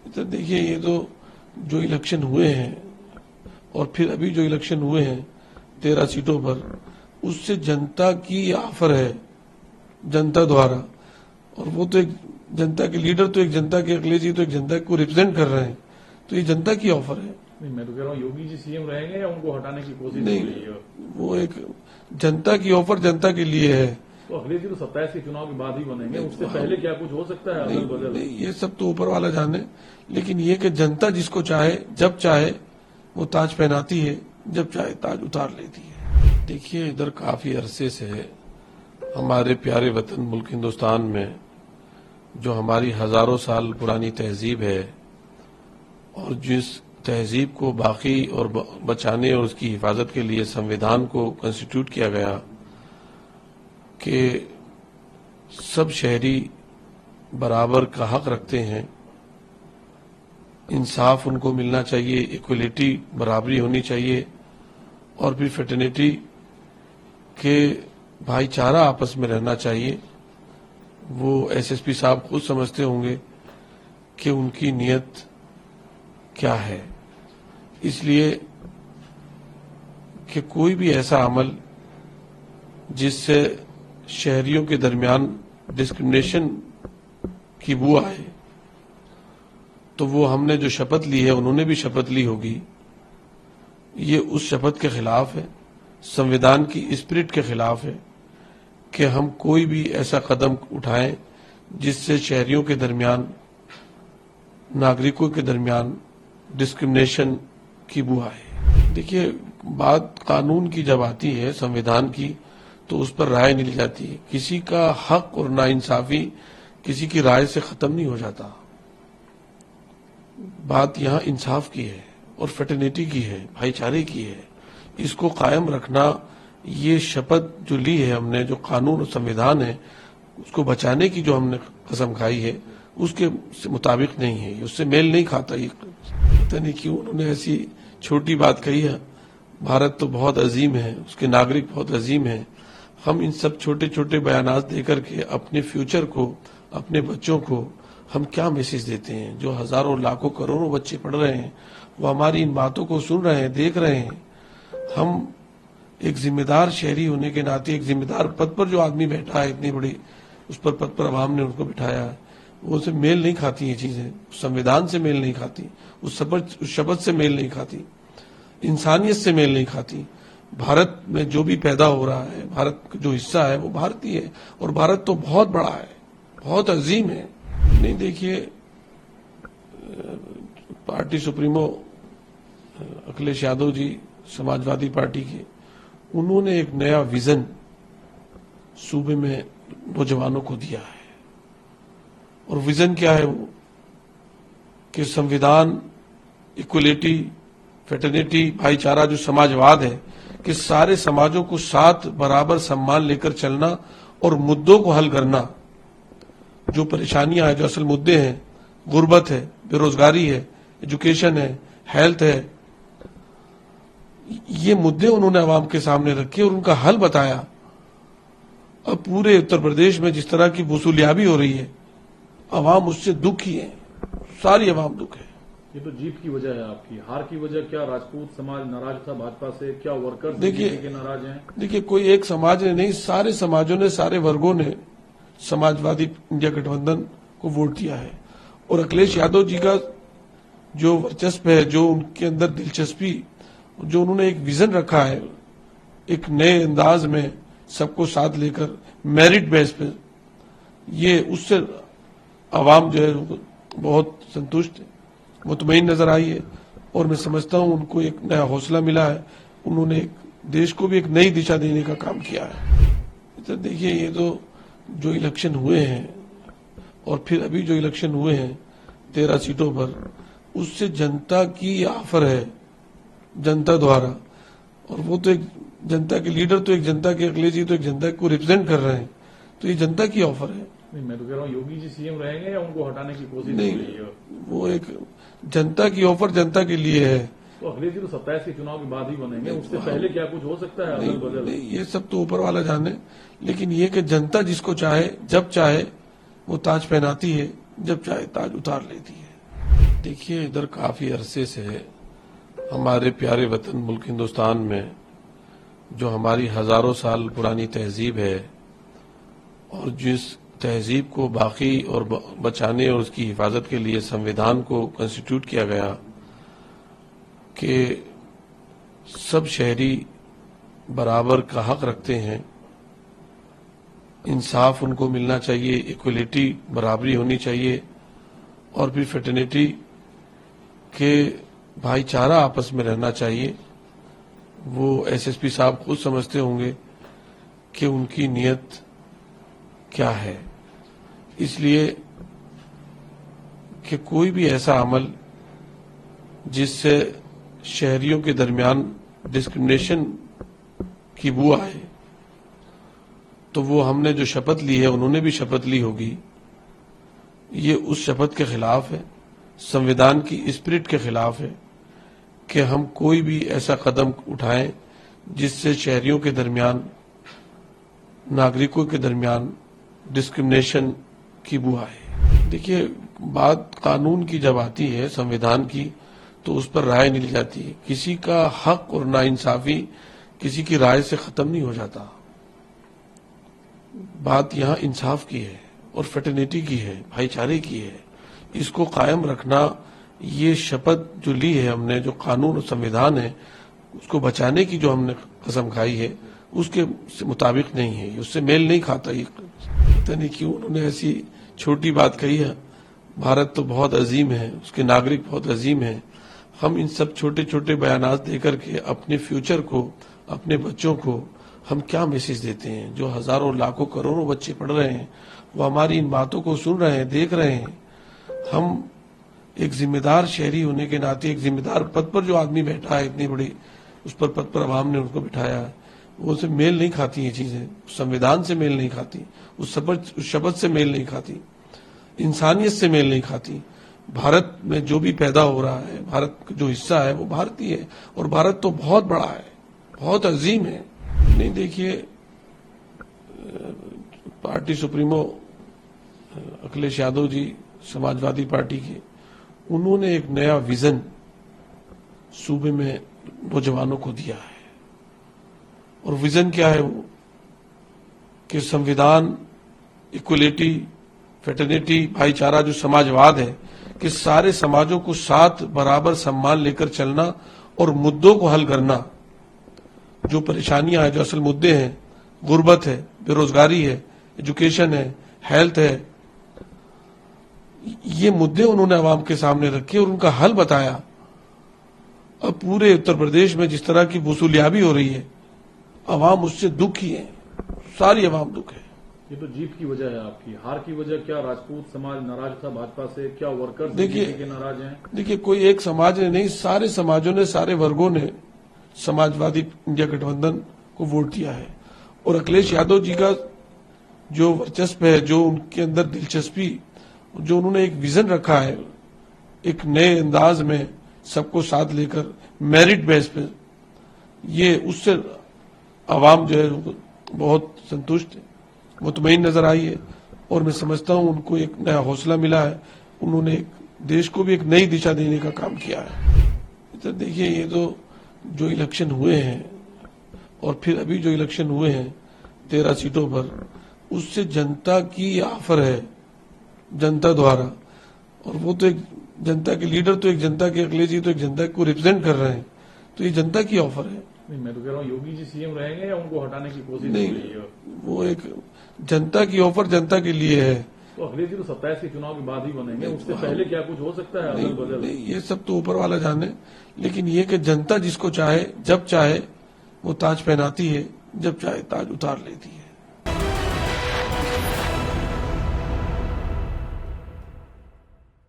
तो देखिए, ये तो जो इलेक्शन हुए हैं और फिर अभी जो इलेक्शन हुए हैं 13 सीटों पर, उससे जनता की ऑफर है, जनता द्वारा। और वो तो एक जनता के लीडर, तो एक जनता के अखिलेश जी तो एक जनता को रिप्रेजेंट कर रहे हैं, तो ये जनता की ऑफर है। नहीं, मैं तो कह रहा हूँ योगी जी सीएम रहेंगे या उनको हटाने की कोशिश हो नहीं, रही है? वो एक जनता की ऑफर जनता के लिए है। तो अखिलेश जी तो 27 के चुनाव के बाद ही बनेंगे, उससे पहले क्या कुछ हो सकता है अदल बदल? नहीं, ये सब तो ऊपर वाला जाने, लेकिन ये कि जनता जिसको चाहे जब चाहे वो ताज पहनाती है, जब चाहे ताज उतार लेती है। देखिए, इधर काफी अरसे से हमारे प्यारे वतन मुल्क हिंदुस्तान में जो हमारी हजारों साल पुरानी तहजीब है, और जिस तहजीब को बाकी और बचाने और उसकी हिफाजत के लिए संविधान को कॉन्स्टिट्यूट किया गया कि सब शहरी बराबर का हक रखते हैं, इंसाफ उनको मिलना चाहिए, इक्वलिटी बराबरी होनी चाहिए, और फिर फ्रेटर्निटी के भाईचारा आपस में रहना चाहिए। वो एसएसपी साहब खुद समझते होंगे कि उनकी नीयत क्या है। इसलिए कि कोई भी ऐसा अमल जिससे शहरियों के दरमियान डिस्क्रिमिनेशन की बू आए, तो वो हमने जो शपथ ली है, उन्होंने भी शपथ ली होगी, ये उस शपथ के खिलाफ है, संविधान की स्पिरिट के खिलाफ है कि हम कोई भी ऐसा कदम उठाएं जिससे शहरियों के दरमियान, नागरिकों के दरमियान डिस्क्रिमिनेशन की बू आए। देखिए, बात कानून की जब आती है, संविधान की, तो उस पर राय नहीं ली जाती। किसी का हक और नाइंसाफी किसी की राय से खत्म नहीं हो जाता। बात यहाँ इंसाफ की है और फ्रेटर्निटी की है, भाईचारे की है। इसको कायम रखना, ये शपथ जो ली है हमने, जो कानून और संविधान है उसको बचाने की जो हमने कसम खाई है, उसके मुताबिक नहीं है, उससे मेल नहीं खाता। ये पता नहीं क्यों उन्होंने ऐसी छोटी बात कही है। भारत तो बहुत अजीम है, उसके नागरिक बहुत अजीम है। हम इन सब छोटे छोटे बयानात देकर के अपने फ्यूचर को, अपने बच्चों को हम क्या मैसेज देते हैं? जो हजारों लाखों करोड़ों बच्चे पढ़ रहे हैं, वो हमारी इन बातों को सुन रहे हैं, देख रहे हैं। हम एक जिम्मेदार शहरी होने के नाते, एक जिम्मेदार पद पर जो आदमी बैठा है, इतनी बड़ी उस पर पद पर आवाम ने उनको बिठाया है, वो से मेल नहीं खाती ये चीजें, संविधान से मेल नहीं खाती, उस शपथ से मेल नहीं खाती, इंसानियत से मेल नहीं खाती। भारत में जो भी पैदा हो रहा है, भारत का जो हिस्सा है वो भारतीय है, और भारत तो बहुत बड़ा है, बहुत अजीम है। नहीं, देखिए, party supremo Akhilesh Yadav ji, Samajwadi party के, उन्होंने एक नया विजन सूबे में नौजवानों को दिया है। और विजन क्या है वो? कि संविधान, इक्वलिटी, फ्रेटर्निटी, भाईचारा, जो समाजवाद है, कि सारे समाजों को साथ बराबर सम्मान लेकर चलना और मुद्दों को हल करना। जो परेशानियां हैं, जो असल मुद्दे हैं, गुर्बत है, बेरोजगारी है, एजुकेशन है, हेल्थ है, ये मुद्दे उन्होंने आवाम के सामने रखे और उनका हल बताया। अब पूरे उत्तर प्रदेश में जिस तरह की वसूलियाबी हो रही है, आवाम उससे दुखी है, सारी आवाम दुख है। ये तो जीत की वजह है आपकी, हार की वजह क्या? राजपूत समाज नाराज था भाजपा से, क्या वर्कर्स के नाराज हैं? देखिए, कोई एक समाज ने नहीं, सारे समाजों ने, सारे वर्गों ने समाजवादी इंडिया गठबंधन को वोट दिया है। और अखिलेश यादव जी का जो वर्चस्व है, जो उनके अंदर दिलचस्पी, जो उन्होंने एक विजन रखा है, एक नए अंदाज में सबको साथ लेकर मेरिट बेस पे, ये उससे आवाम जो है बहुत संतुष्ट है, मुतमईन नजर आई है। और मैं समझता हूं उनको एक नया हौसला मिला है, उन्होंने एक देश को भी एक नई दिशा देने का काम किया है। तो देखिए, ये तो जो इलेक्शन हुए हैं और फिर अभी जो इलेक्शन हुए हैं 13 सीटों पर, उससे जनता की ऑफर है, जनता द्वारा। और वो तो एक जनता के लीडर, तो एक जनता के अखिलेश जी तो एक जनता को रिप्रेजेंट कर रहे हैं, तो ये जनता की ऑफर है। नहीं, मैं तो कह रहा हूँ योगी जी सीएम रहेंगे या उनको हटाने की कोशिश हो रही है? वो एक जनता की ऑफर जनता के लिए है। तो अखिलेश जी तो 27 के चुनाव के बाद ही बनेंगे, उससे पहले क्या कुछ हो सकता है अदल बदल? नहीं, ये सब तो ऊपर वाला जाने, लेकिन ये कि जनता जिसको चाहे जब चाहे वो ताज पहनाती है, जब चाहे ताज उतार लेती है। देखिए, इधर काफी अरसे से हमारे प्यारे वतन मुल्क हिंदुस्तान में जो हमारी हजारों साल पुरानी तहजीब है और जिस तहजीब को बाकी और बचाने और उसकी हिफाजत के लिए संविधान को कॉन्स्टिट्यूट किया गया कि सब शहरी बराबर का हक रखते हैं, इंसाफ उनको मिलना चाहिए, इक्वलिटी बराबरी होनी चाहिए और फिर फ्रेटर्निटी के भाईचारा आपस में रहना चाहिए। वो एसएसपी साहब खुद समझते होंगे कि उनकी नीयत क्या है। इसलिए कि कोई भी ऐसा अमल जिससे शहरियों के दरमियान डिस्क्रिमिनेशन की बू आए, तो वो हमने जो शपथ ली है, उन्होंने भी शपथ ली होगी, ये उस शपथ के खिलाफ है, संविधान की स्पिरिट के खिलाफ है कि हम कोई भी ऐसा कदम उठाएं जिससे शहरियों के दरमियान, नागरिकों के दरमियान डिस्क्रिमिनेशन की बू आए। देखिए, बात कानून की जब आती है, संविधान की, तो उस पर राय नहीं ली जाती। किसी का हक और नाइंसाफी किसी की राय से खत्म नहीं हो जाता। बात यहाँ इंसाफ की है और फ्रेटर्निटी की है, भाईचारे की है। इसको कायम रखना, ये शपथ जो ली है हमने, जो कानून और संविधान है, उसको बचाने की जो हमने कसम खाई है, उसके मुताबिक नहीं है, उससे मेल नहीं खाता। ये पता नहीं क्यों उन्होंने ऐसी छोटी बात कही है। भारत तो बहुत अजीम है, उसके नागरिक बहुत अजीम है। हम इन सब छोटे छोटे बयानात देकर के अपने फ्यूचर को, अपने बच्चों को हम क्या मैसेज देते हैं? जो हजारों लाखों करोड़ों बच्चे पढ़ रहे हैं, वो हमारी इन बातों को सुन रहे हैं, देख रहे हैं। हम एक जिम्मेदार शहरी होने के नाते, एक जिम्मेदार पद पर जो आदमी बैठा है, इतनी बड़ी उस पर पद पर आवाम ने उनको बिठाया है, वो से मेल नहीं खाती ये चीजें, संविधान से मेल नहीं खाती, उस शपथ से मेल नहीं खाती, इंसानियत से मेल नहीं खाती। भारत में जो भी पैदा हो रहा है, भारत का जो हिस्सा है, वो भारतीय है और भारत तो बहुत बड़ा है, बहुत अजीम है। नहीं, देखिए, party supremo Akhilesh Yadav ji, Samajwadi party के, उन्होंने एक नया विजन सूबे में नौजवानों को दिया है। और विजन क्या है वो? कि संविधान, इक्वलिटी, फ्रेटर्निटी, भाईचारा, जो समाजवाद है, कि सारे समाजों को साथ बराबर सम्मान लेकर चलना और मुद्दों को हल करना। जो परेशानियां हैं, जो असल मुद्दे हैं, गुर्बत है, बेरोजगारी है, एजुकेशन है, हेल्थ है, ये मुद्दे उन्होंने आवाम के सामने रखे और उनका हल बताया। अब पूरे उत्तर प्रदेश में जिस तरह की वसूलियाबी हो रही है, आवाम उससे दुखी है, सारी आवाम दुख है। ये तो जीत की वजह है आपकी, हार की वजह क्या? राजपूत समाज नाराज था भाजपा से, क्या वर्कर्स देखिए नाराज हैं? देखिए, कोई एक समाज ने नहीं, सारे समाजों ने, सारे वर्गों ने समाजवादी इंडिया गठबंधन को वोट दिया है। और अखिलेश यादव जी का जो वर्चस्व है, जो उनके अंदर दिलचस्पी, जो उन्होंने एक विजन रखा है, एक नए अंदाज में सबको साथ लेकर मेरिट बेस पे, ये उससे आवाम जो है बहुत संतुष्ट है, मुतमईन नजर आई है। और मैं समझता हूं उनको एक नया हौसला मिला है, उन्होंने एक देश को भी एक नई दिशा देने का काम किया है। तो देखिए, ये तो जो इलेक्शन हुए हैं और फिर अभी जो इलेक्शन हुए हैं 13 सीटों पर, उससे जनता की ऑफर है, जनता द्वारा। और वो तो एक जनता के लीडर, तो एक जनता के, अखिलेश जी तो एक जनता को रिप्रेजेंट कर रहे हैं, तो ये जनता की ऑफर है। नहीं, मैं तो कह रहा हूँ योगी जी सीएम रहेंगे या उनको हटाने की कोशिश नहीं, वो एक जनता की ऑफर जनता के लिए है। तो अखिलेश जी तो 27 के चुनाव के बाद ही बनेंगे, उससे पहले क्या कुछ हो सकता है? नहीं, ये सब तो ऊपर वाला जाने, लेकिन ये कि जनता जिसको चाहे, जब चाहे वो ताज पहनाती है, जब चाहे ताज उतार लेती है।